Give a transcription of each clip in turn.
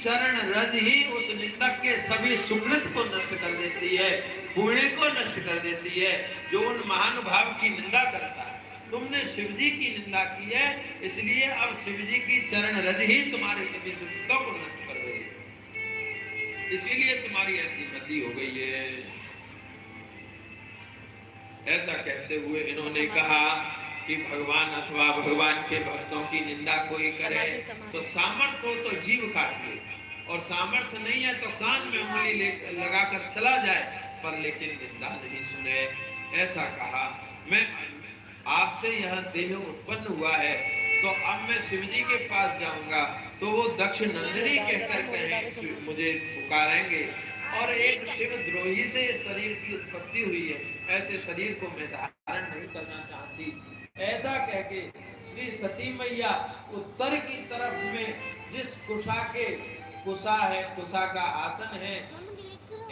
चरण रज ही उस निंदक के सभी सुकृत को नष्ट कर देती है, पुण्य को नष्ट कर देती है, जो उन महानुभाव की निंदा करता है। तुमने शिव जी की निंदा की है, इसलिए अब शिव जी की चरण रज ही तुम्हारे सभी सुकृतों को नष्ट कर रही है, इसीलिए तुम्हारी ऐसी गति हो गई है। ऐसा कहते हुए इन्होंने कहा कि भगवान अथवा भगवान के भक्तों की निंदा कोई करे तो सामर्थ्य हो तो जीव काट ले, और सामर्थ्य नहीं है तो कान में उंगली लगाकर चला जाए, पर लेकिन निंदा नहीं सुने। ऐसा कहा। मैं आपसे यह देह उत्पन्न हुआ है, तो अब मैं शिव जी के पास जाऊंगा तो वो दक्ष नंदिनी कहकर कहें मुझे पुकारेंगे, और एक शिव द्रोही से शरीर की उत्पत्ति हुई है, ऐसे शरीर को मैं धारण नहीं करना चाहती। ऐसा कह के श्री सती मैया उत्तर की तरफ में जिस कुशा है, कुशा का आसन है,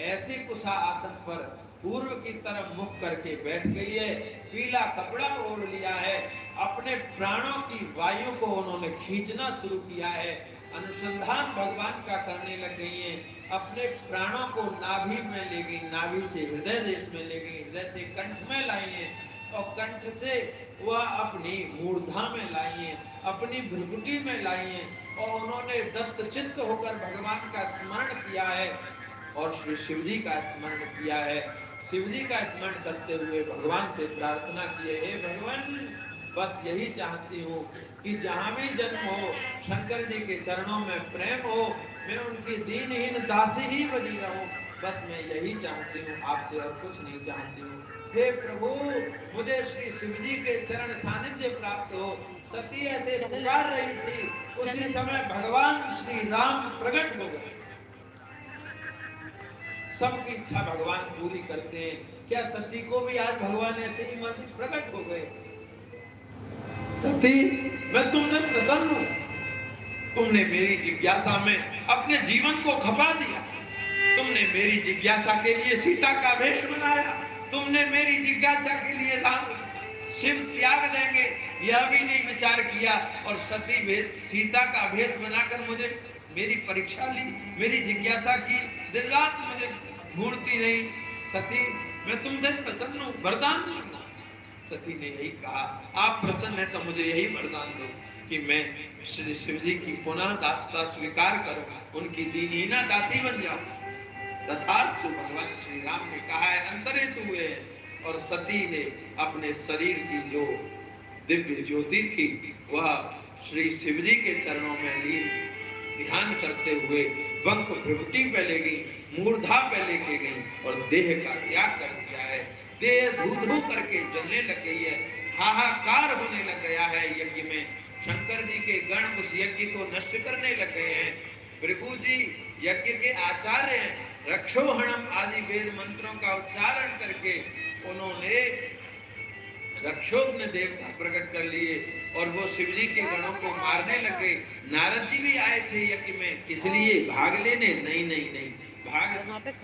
ऐसे कुशा आसन पर पूर्व की तरफ मुख करके बैठ गई है, पीला कपड़ा ओढ़ लिया है, अपने प्राणों की वायु को उन्होंने खींचना शुरू किया है, अनुसंधान भगवान का करने लग गई हैं, अपने प्राणों को नाभि में ले गई, नाभि से हृदय देश में ले गई, हृदय से कंठ में लाई हैं, और कंठ से वह अपनी मूर्धा में लाई हैं, अपनी भ्रुकुटी में लाई हैं, और उन्होंने दत्त चित्त होकर भगवान का स्मरण किया है और श्री शिव जी का स्मरण किया है। शिव जी का स्मरण करते हुए भगवान से प्रार्थना किए, हे भगवान, बस यही चाहती हूँ कि जहाँ भी जन्म हो शंकर जी के चरणों में प्रेम हो, मैं उनकी दीनहीन दासी ही बनी रहूं, बस मैं यही चाहती हूँ, आपसे और कुछ नहीं चाहती हूँ। हे प्रभु, मुझे श्री शिव जी के चरण सानिध्य प्राप्त हो। सती ऐसे पुकार रही थी, उसी समय भगवान श्री राम प्रकट हो गए। सबकी इच्छा भगवान पूरी करते हैं। क्या सती को भी आज भगवान ऐसे ही प्रकट हो गए? सती, मैं तुमसे प्रसन्न हूं, तुमने मेरी जिज्ञासा में अपने जीवन को खपा दिया, तुमने मेरी जिज्ञासा के लिए सीता का भेष बनाया, तुमने मेरी जिज्ञासा के लिए राम शिव त्याग देंगे यह भी नहीं विचार किया, और सती सीता का भेष बनाकर मुझे मेरी परीक्षा ली, मेरी जिज्ञासा की, दिन रात मुझे भूलती नहीं। सती, मैं तुमसे प्रसन्न हूं, वरदान मांगना। सती ने यही कहा, आप प्रसन्न हैं तो मुझे यही वरदान दो कि मैं श्री शिव जी की पुनः दासता स्वीकार करूं, उनकी दीनहीना दासी बन जाऊं। तथास्तु, भगवान श्री राम ने कहा है, अंतरित हुए, और सती ने अपने शरीर की जो दिव्य ज्योति थी वह श्री शिव जी के चरणों में लीन ध्यान करते हुए वंक भ्रुकुटी पे ले गई, मूर्धा पे लेके गई और देह का त्याग कर दिया है। देह धू करके जलने लग गई है, हाहाकार होने लग गया है यज्ञ में। शंकर जी के गण उस यज्ञ को नष्ट करने लग गए हैं। भृगु जी यज्ञ के आचार्य हैं, रक्षोहणम आदि वेद मंत्रों का उच्चारण करके उन्होंने रक्षोघ्न देवता प्रकट कर लिए और वो शिव जी के गणों को मारने लगे। नारद जी भी आए थे यज्ञ में, किस लिए? भाग लेने? नहीं नहीं नहीं, भाग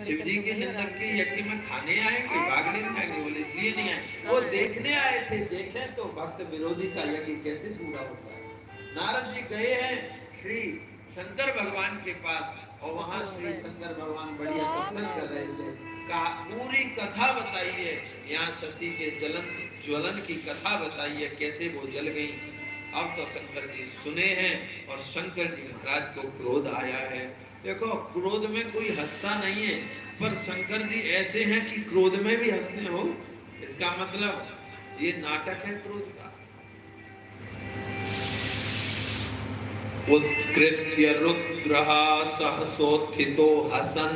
शिव जी के निंदक के यज्ञ में खाने आएंगे, भाग लेने आएंगे, बोले इसलिए नहीं आए, वो देखने आए थे। देखे तो भक्त विरोधी का यज्ञ कैसे पूरा होता है। नारद जी गए हैं श्री शंकर भगवान के पास, और वहां श्री शंकर भगवान बढ़िया सत्संग कर रहे थे। कहा पूरी कथा बताइए, यहाँ सती के ज्वलन की कथा बताइए, कैसे वो जल गई। अब तो शंकर जी सुने हैं, और शंकर जी महाराज को क्रोध आया है। देखो, क्रोध में कोई हंसता नहीं है, पर शंकर जी ऐसे हैं कि क्रोध में भी हंसते हो। इसका मतलब ये नाटक है क्रोध का। उत्कृत्य रुद्रः सहसोत्थितो हसन।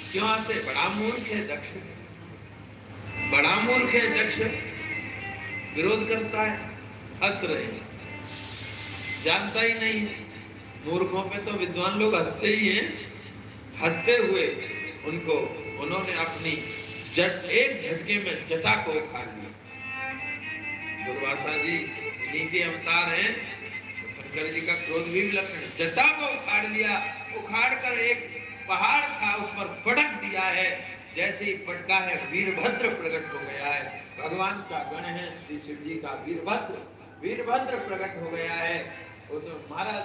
क्यों हंसे? बड़ा मूर्ख है दक्ष, बड़ा मूर्ख है दक्ष, विरोध करता है, हंस रहे, जानता ही नहीं। मूर्खों पे तो विद्वान लोग हंसते ही हैं। हंसते हुए उन्होंने अपनी एक झटके में जटा को उखाड़ लिया। दुर्वासा जी इन्हीं के अवतार हैं, तो शंकर जी का क्रोध भी विलक्षण है। जटा को उखाड़ लिया, उखाड़ कर एक पहाड़ था उस पर पटक दिया है। जैसे ही पटका है, वीरभद्र प्रकट हो गया है। भगवान का गण है श्री शिव जी का वीरभद्र प्रकट हो गया है। उसमें महाराज